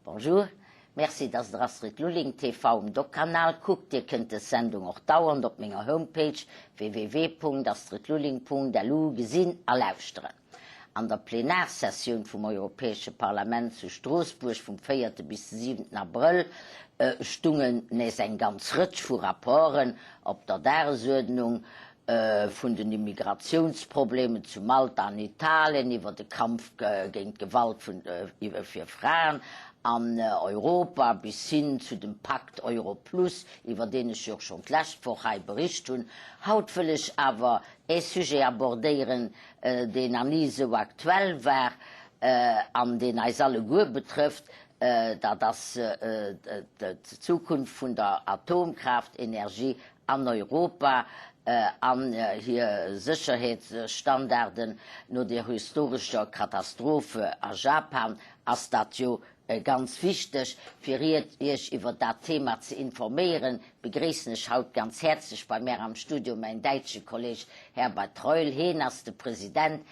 Bonjour, merci, dass ihr Astrid Lulling TV im Doc-Kanal guckt. Ihr könnt die Sendung auch dauernd auf meiner Homepage www.astridlulling.delu gesehen erlaubsteren. An der Plenarsession vom Europäischen Parlament zu Straßburg vom 4. bis 7. April stungen nes ein ganz Ritsch von Rapporten ob der Tagesordnung von den Immigrationsproblemen zu Malta und Italien, über den Kampf gegen Gewalt für Frauen an Europa bis hin zu dem Pakt Euro Plus, über den ich auch schon gleich vorher berichtet habe. Heute will ich aber ein Sujet abordieren, den an nie so aktuell war, an den uns alle gut betrifft, da das die Zukunft von der Atomkraftenergie an Europa an hier Sicherheitsstandarden nur der historische Katastrophe in Japan als das ganz wichtig für euch über das Thema zu informieren. Begrüße ich heute ganz herzlich bei mir am Studio mein deutscher Kollege Herbert Reul, als der Präsident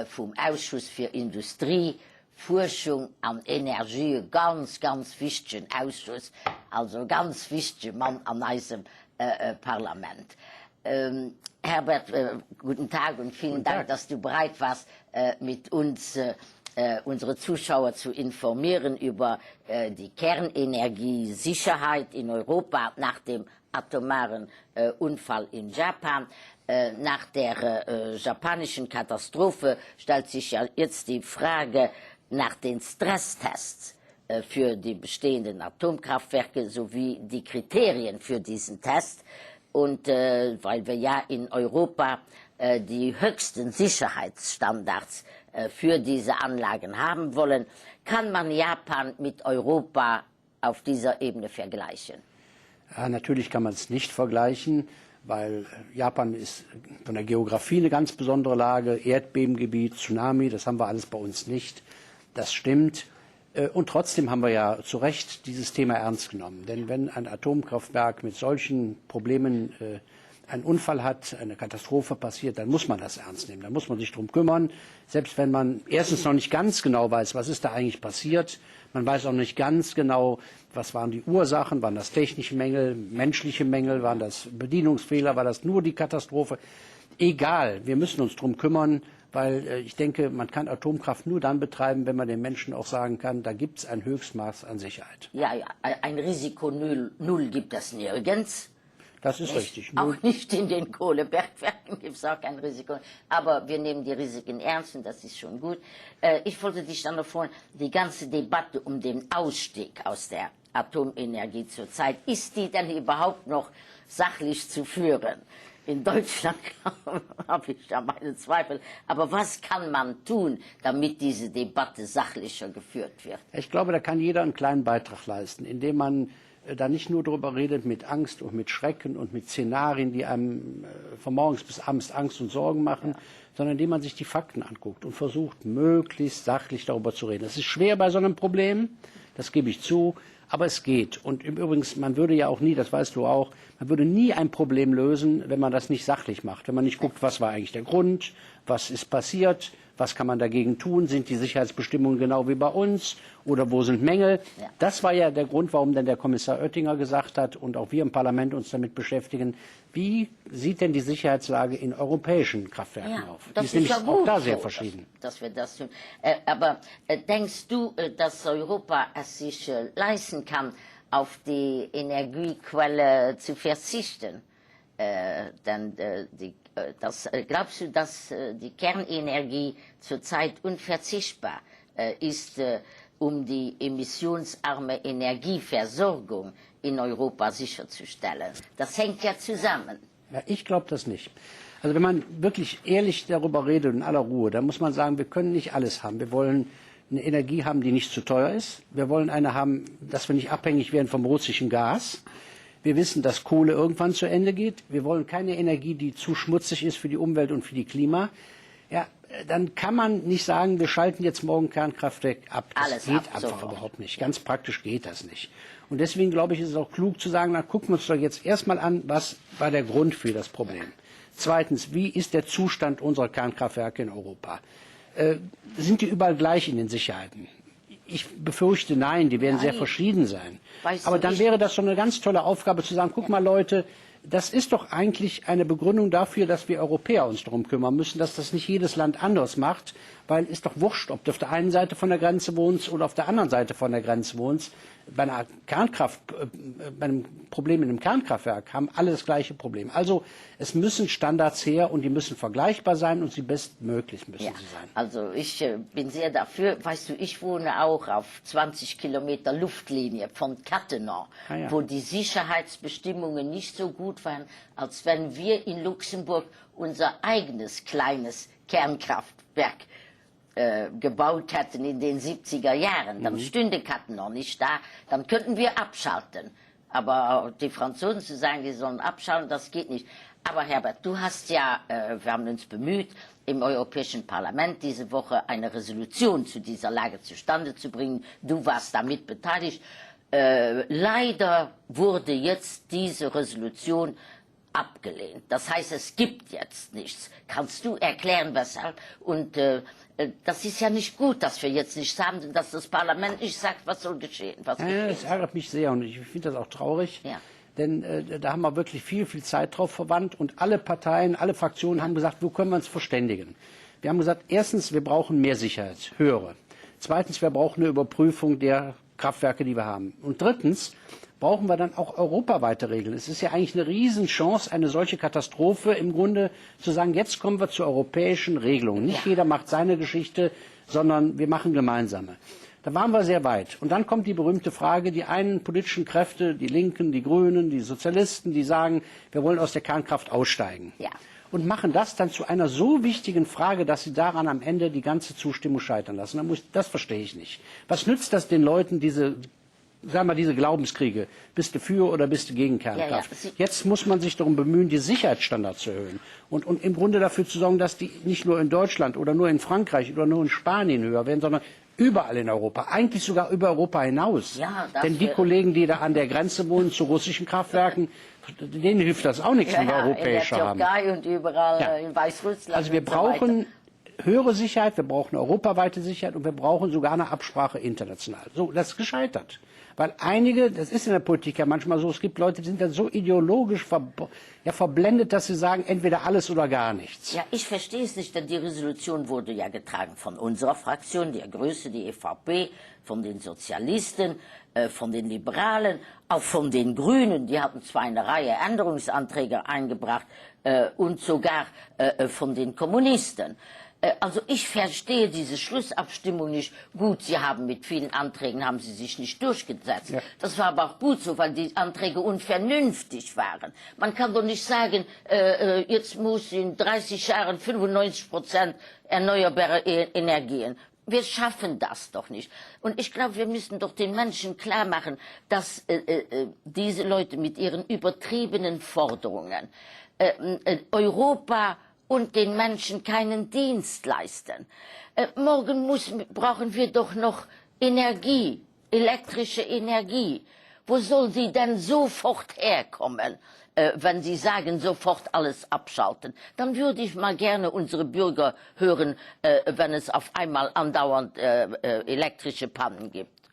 vom Ausschuss für Industrie, Forschung und Energie, ganz wichtigen Ausschuss, also ganz wichtiger Mann an unserem Parlament. Herbert, guten Tag und vielen Dank, dass du bereit warst, mit uns unsere Zuschauer zu informieren über die Kernenergiesicherheit in Europa nach dem atomaren Unfall in Japan. Nach der japanischen Katastrophe stellt sich ja jetzt die Frage nach den Stresstests für die bestehenden Atomkraftwerke sowie die Kriterien für diesen Test. Und weil wir ja in Europa die höchsten Sicherheitsstandards für diese Anlagen haben wollen, kann man Japan mit Europa auf dieser Ebene vergleichen? Ja, natürlich kann man es nicht vergleichen, weil Japan ist von der Geografie eine ganz besondere Lage, Erdbebengebiet, Tsunami, das haben wir alles bei uns nicht. Das stimmt. Und trotzdem haben wir ja zu Recht dieses Thema ernst genommen. Denn wenn ein Atomkraftwerk mit solchen Problemen einen Unfall hat, eine Katastrophe passiert, dann muss man das ernst nehmen. Dann muss man sich darum kümmern, selbst wenn man erstens noch nicht ganz genau weiß, was ist da eigentlich passiert. Man weiß auch nicht ganz genau, was waren die Ursachen, waren das technische Mängel, menschliche Mängel, waren das Bedienungsfehler, war das nur die Katastrophe. Egal, wir müssen uns darum kümmern, weil ich denke, man kann Atomkraft nur dann betreiben, wenn man den Menschen auch sagen kann, da gibt es ein Höchstmaß an Sicherheit. Ja, ein Risiko null gibt es nirgends. Das ist richtig. Auch nicht in den Kohlebergwerken gibt es auch kein Risiko. Aber wir nehmen die Risiken ernst und das ist schon gut. Ich wollte dich dann noch fragen, die ganze Debatte um den Ausstieg aus der Atomenergie zurzeit, ist die denn überhaupt noch sachlich zu führen? In Deutschland habe ich da meine Zweifel. Aber was kann man tun, damit diese Debatte sachlicher geführt wird? Ich glaube, da kann jeder einen kleinen Beitrag leisten, indem man da nicht nur darüber redet mit Angst und mit Schrecken und mit Szenarien, die einem von morgens bis abends Angst und Sorgen machen, sondern indem man sich die Fakten anguckt und versucht, möglichst sachlich darüber zu reden. Es ist schwer bei so einem Problem, das gebe ich zu, aber es geht. Und übrigens, man würde ja auch nie, das weißt du auch, man würde nie ein Problem lösen, wenn man das nicht sachlich macht. Wenn man nicht guckt, was war eigentlich der Grund, was ist passiert, was kann man dagegen tun, sind die Sicherheitsbestimmungen genau wie bei uns oder wo sind Mängel. Ja. Das war ja der Grund, warum dann der Kommissar Oettinger gesagt hat und auch wir im Parlament uns damit beschäftigen, wie sieht denn die Sicherheitslage in europäischen Kraftwerken auf? Das die ist nämlich ja auch da sehr verschieden. Dass wir das tun. Aber denkst du, dass Europa es sich leisten kann, auf die Energiequelle zu verzichten? Glaubst du, dass die Kernenergie zurzeit unverzichtbar ist, um die emissionsarme Energieversorgung in Europa sicherzustellen? Das hängt ja zusammen. Ja, ich glaube das nicht. Also wenn man wirklich ehrlich darüber redet in aller Ruhe, dann muss man sagen, wir können nicht alles haben. Wir wollen eine Energie haben, die nicht zu teuer ist. Wir wollen eine haben, dass wir nicht abhängig werden vom russischen Gas. Wir wissen, dass Kohle irgendwann zu Ende geht. Wir wollen keine Energie, die zu schmutzig ist für die Umwelt und für die Klima. Ja, dann kann man nicht sagen, wir schalten jetzt morgen Kernkraftwerk ab. Das geht einfach überhaupt nicht. Ganz praktisch geht das nicht. Und deswegen glaube ich, ist es auch klug zu sagen, na gucken wir uns doch jetzt erstmal an, was war der Grund für das Problem. Zweitens, wie ist der Zustand unserer Kernkraftwerke in Europa? Sind die überall gleich in den Sicherheiten? Ich befürchte, nein, die werden sehr verschieden sein. Aber dann wäre das schon eine ganz tolle Aufgabe zu sagen, guck mal Leute, das ist doch eigentlich eine Begründung dafür, dass wir Europäer uns darum kümmern müssen, dass das nicht jedes Land anders macht, weil ist doch wurscht, ob du auf der einen Seite von der Grenze wohnst oder auf der anderen Seite von der Grenze wohnst. Bei einem Problem in einem Kernkraftwerk haben alle das gleiche Problem. Also es müssen Standards her und die müssen vergleichbar sein und sie bestmöglich müssen sie sein. Also ich bin sehr dafür. Weißt du, ich wohne auch auf 20 Kilometer Luftlinie von Cattenom, wo die Sicherheitsbestimmungen nicht so gut waren, als wenn wir in Luxemburg unser eigenes kleines Kernkraftwerk gebaut hätten in den 70er Jahren. Dann stünde Cattenom nicht da, dann könnten wir abschalten. Aber die Franzosen zu sagen, die sollen abschalten, das geht nicht. Aber Herbert, du hast ja, wir haben uns bemüht, im Europäischen Parlament diese Woche eine Resolution zu dieser Lage zustande zu bringen. Du warst damit beteiligt. Leider wurde jetzt diese Resolution abgelehnt. Das heißt, es gibt jetzt nichts. Kannst du erklären, weshalb? Und das ist ja nicht gut, dass wir jetzt nichts haben, dass das Parlament nicht sagt, was soll geschehen. Was das ärgert mich sehr und ich finde das auch traurig. Ja. Denn da haben wir wirklich viel Zeit drauf verwandt und alle Parteien, alle Fraktionen haben gesagt, wo können wir uns verständigen? Wir haben gesagt, erstens, wir brauchen mehr Sicherheit, höhere. Zweitens, wir brauchen eine Überprüfung der Kraftwerke, die wir haben. Und drittens, brauchen wir dann auch europaweite Regeln. Es ist ja eigentlich eine Riesenchance, eine solche Katastrophe im Grunde zu sagen, jetzt kommen wir zu europäischen Regelungen. Nicht jeder macht seine Geschichte, sondern wir machen gemeinsame. Da waren wir sehr weit. Und dann kommt die berühmte Frage, die einen politischen Kräfte, die Linken, die Grünen, die Sozialisten, die sagen, wir wollen aus der Kernkraft aussteigen. Ja. Und machen das dann zu einer so wichtigen Frage, dass sie daran am Ende die ganze Zustimmung scheitern lassen. Das verstehe ich nicht. Was nützt das den Leuten, diese Glaubenskriege, bist du für oder bist du gegen Kernkraft? Jetzt muss man sich darum bemühen, die Sicherheitsstandards zu erhöhen und im Grunde dafür zu sorgen, dass die nicht nur in Deutschland oder nur in Frankreich oder nur in Spanien höher werden, sondern überall in Europa, eigentlich sogar über Europa hinaus. Denn die Kollegen, die da an der Grenze wohnen zu russischen Kraftwerken, denen hilft das auch nichts, wenn wir europäische haben. In der Türkei und überall in Weißrussland. Also wir brauchen höhere Sicherheit, wir brauchen europaweite Sicherheit und wir brauchen sogar eine Absprache international. So, das ist gescheitert. Weil einige, das ist in der Politik ja manchmal so, es gibt Leute, die sind dann so ideologisch verblendet, dass sie sagen, entweder alles oder gar nichts. Ja, ich verstehe es nicht, denn die Resolution wurde ja getragen von unserer Fraktion, der Größe, die EVP, von den Sozialisten, von den Liberalen, auch von den Grünen. Die hatten zwar eine Reihe Änderungsanträge eingebracht und sogar von den Kommunisten. Also ich verstehe diese Schlussabstimmung nicht. Gut, Sie haben mit vielen Anträgen, haben Sie sich nicht durchgesetzt. Ja. Das war aber auch gut so, weil die Anträge unvernünftig waren. Man kann doch nicht sagen, jetzt muss in 30 Jahren 95% erneuerbare Energien. Wir schaffen das doch nicht. Und ich glaube, wir müssen doch den Menschen klar machen, dass diese Leute mit ihren übertriebenen Forderungen Europa und den Menschen keinen Dienst leisten. Morgen brauchen wir doch noch Energie, elektrische Energie. Wo soll sie denn sofort herkommen, wenn Sie sagen, sofort alles abschalten? Dann würde ich mal gerne unsere Bürger hören, wenn es auf einmal andauernd elektrische Pannen gibt.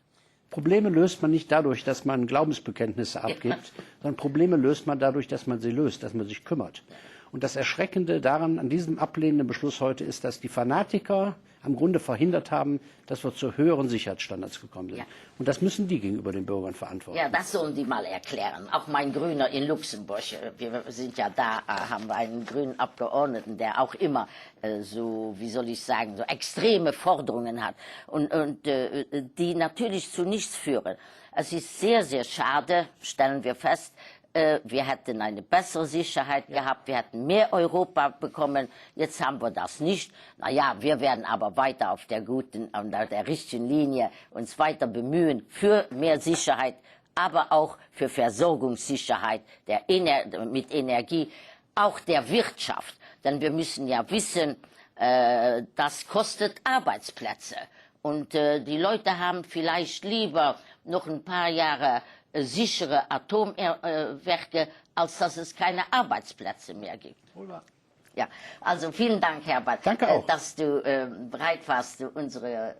Probleme löst man nicht dadurch, dass man Glaubensbekenntnisse abgibt, sondern Probleme löst man dadurch, dass man sie löst, dass man sich kümmert. Und das Erschreckende daran, an diesem ablehnenden Beschluss heute, ist, dass die Fanatiker im Grunde verhindert haben, dass wir zu höheren Sicherheitsstandards gekommen sind. Ja. Und das müssen die gegenüber den Bürgern verantworten. Ja, das sollen die mal erklären. Auch mein Grüner in Luxemburg. Wir sind ja da, haben wir einen grünen Abgeordneten, der auch immer so, wie soll ich sagen, so extreme Forderungen hat und die natürlich zu nichts führen. Es ist sehr, sehr schade, stellen wir fest. Wir hätten eine bessere Sicherheit gehabt, wir hätten mehr Europa bekommen. Jetzt haben wir das nicht. Naja, wir werden aber weiter auf der guten, auf der richtigen Linie uns weiter bemühen für mehr Sicherheit, aber auch für Versorgungssicherheit mit Energie, auch der Wirtschaft. Denn wir müssen ja wissen, das kostet Arbeitsplätze. Und die Leute haben vielleicht lieber noch ein paar Jahre sichere Atomwerke, als dass es keine Arbeitsplätze mehr gibt. Ja, also vielen Dank, Herbert, Danke auch. dass du bereit warst, unsere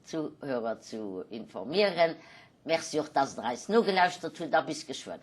Zuhörer zu informieren. Merci auch, dass du uns nur gelauscht hast, da bist geschwört.